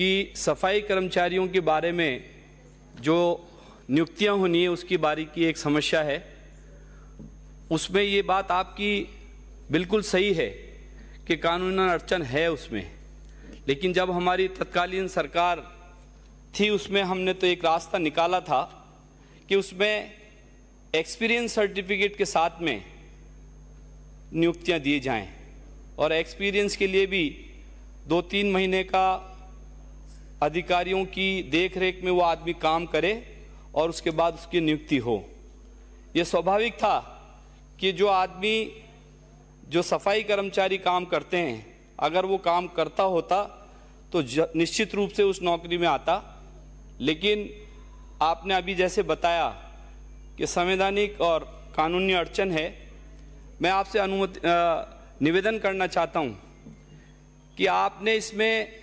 कि सफाई कर्मचारियों के बारे में जो नियुक्तियां होनी है उसकी बारीकी एक समस्या है। उसमें ये बात आपकी बिल्कुल सही है कि कानूनी अड़चन है उसमें, लेकिन जब हमारी तत्कालीन सरकार थी उसमें हमने तो एक रास्ता निकाला था कि उसमें एक्सपीरियंस सर्टिफिकेट के साथ में नियुक्तियां दी जाएं और एक्सपीरियंस के लिए भी 2-3 महीने का अधिकारियों की देखरेख में वो आदमी काम करे और उसके बाद उसकी नियुक्ति हो। ये स्वाभाविक था कि जो आदमी जो सफाई कर्मचारी काम करते हैं अगर वो काम करता होता तो निश्चित रूप से उस नौकरी में आता, लेकिन आपने अभी जैसे बताया कि संवैधानिक और कानूनी अड़चन है। मैं आपसे निवेदन करना चाहता हूं कि आपने इसमें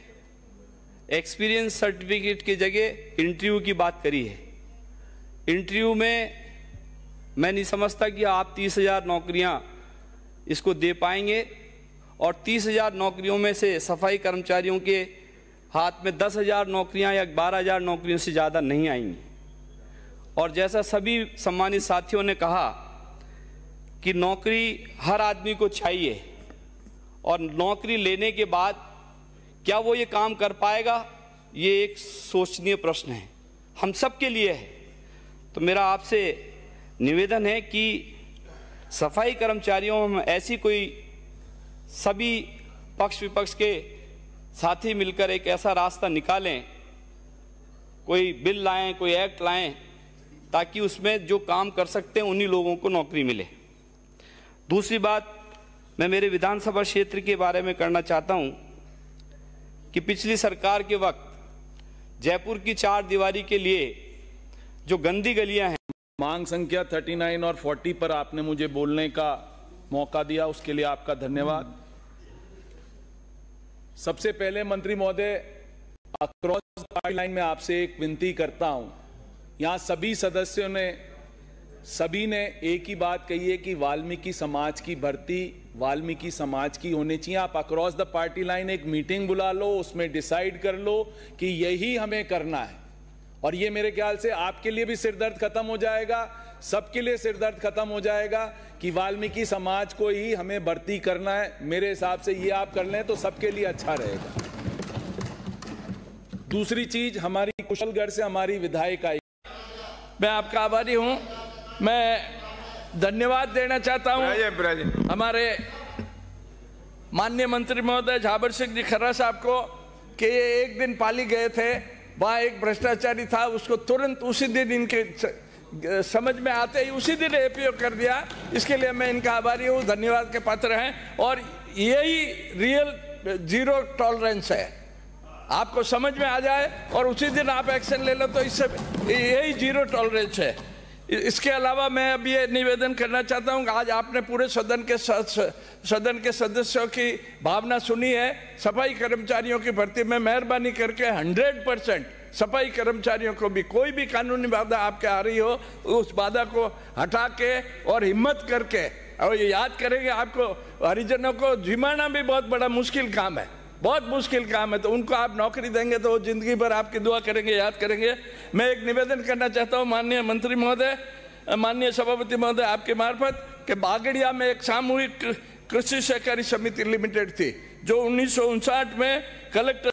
एक्सपीरियंस सर्टिफिकेट की जगह इंटरव्यू की बात करी है। इंटरव्यू में मैं नहीं समझता कि आप 30,000 नौकरियां इसको दे पाएंगे और 30,000 नौकरियों में से सफाई कर्मचारियों के हाथ में 10,000 नौकरियां या 12,000 नौकरियों से ज़्यादा नहीं आएंगी। और जैसा सभी सम्मानित साथियों ने कहा कि नौकरी हर आदमी को चाहिए और नौकरी लेने के बाद क्या वो ये काम कर पाएगा, ये एक सोचनीय प्रश्न है, हम सब के लिए है। तो मेरा आपसे निवेदन है कि सफाई कर्मचारियों में ऐसी कोई सभी पक्ष विपक्ष के साथी मिलकर एक ऐसा रास्ता निकालें, कोई बिल लाएं, कोई एक्ट लाएं, ताकि उसमें जो काम कर सकते हैं उन्हीं लोगों को नौकरी मिले। दूसरी बात मैं मेरे विधानसभा क्षेत्र के बारे में करना चाहता हूं कि पिछली सरकार के वक्त जयपुर की 4 दीवारी के लिए जो गंदी गलियां हैं, मांग संख्या 39 और 40 पर आपने मुझे बोलने का मौका दिया, उसके लिए आपका धन्यवाद। सबसे पहले मंत्री महोदय, अक्रॉस पार्टी लाइन में आपसे एक विनती करता हूं। यहां सभी सदस्यों ने एक ही बात कही है कि वाल्मीकि समाज की भर्ती वाल्मीकि समाज की होनी चाहिए। आप अक्रॉस द पार्टी लाइन एक मीटिंग बुला लो, उसमें डिसाइड कर लो कि यही हमें करना है। और ये मेरे ख्याल से आपके लिए भी सिरदर्द खत्म हो जाएगा, सबके लिए सिरदर्द खत्म हो जाएगा कि वाल्मीकि समाज को ही हमें भर्ती करना है। मेरे हिसाब से ये आप कर लें तो सबके लिए अच्छा रहेगा। दूसरी चीज, हमारी कुशलगढ़ से हमारी विधायक आई, मैं आपका आभारी हूं। मैं धन्यवाद देना चाहता हूं हमारे माननीय मंत्री महोदय झाबर सिंह जी खर्रा साहब को कि ये एक दिन पाली गए थे, वहाँ एक भ्रष्टाचारी था, उसको तुरंत उसी दिन इनके समझ में आते ही उसी दिन एपीओ कर दिया। इसके लिए मैं इनका आभारी हूँ, धन्यवाद के पात्र हैं। और यही रियल जीरो टॉलरेंस है, आपको समझ में आ जाए और उसी दिन आप एक्शन ले लो तो इससे यही जीरो टॉलरेंस है। इसके अलावा मैं अब ये निवेदन करना चाहता हूँ, आज आपने पूरे सदन के सदस्यों की भावना सुनी है। सफाई कर्मचारियों की भर्ती में मेहरबानी करके 100% सफाई कर्मचारियों को भी कोई भी कानूनी बाधा आपके आ रही हो उस बाधा को हटा के और हिम्मत करके, और ये याद करेंगे, आपको हरिजनों को जिमाना भी बहुत बड़ा मुश्किल काम है, बहुत मुश्किल काम है, तो उनको आप नौकरी देंगे तो वो जिंदगी भर आपकी दुआ करेंगे, याद करेंगे। मैं एक निवेदन करना चाहता हूँ माननीय मंत्री महोदय, माननीय सभापति महोदय, आपके मार्फत कि बागड़िया में एक सामूहिक कृषि सहकारी समिति लिमिटेड थी जो 1959 में कलेक्टर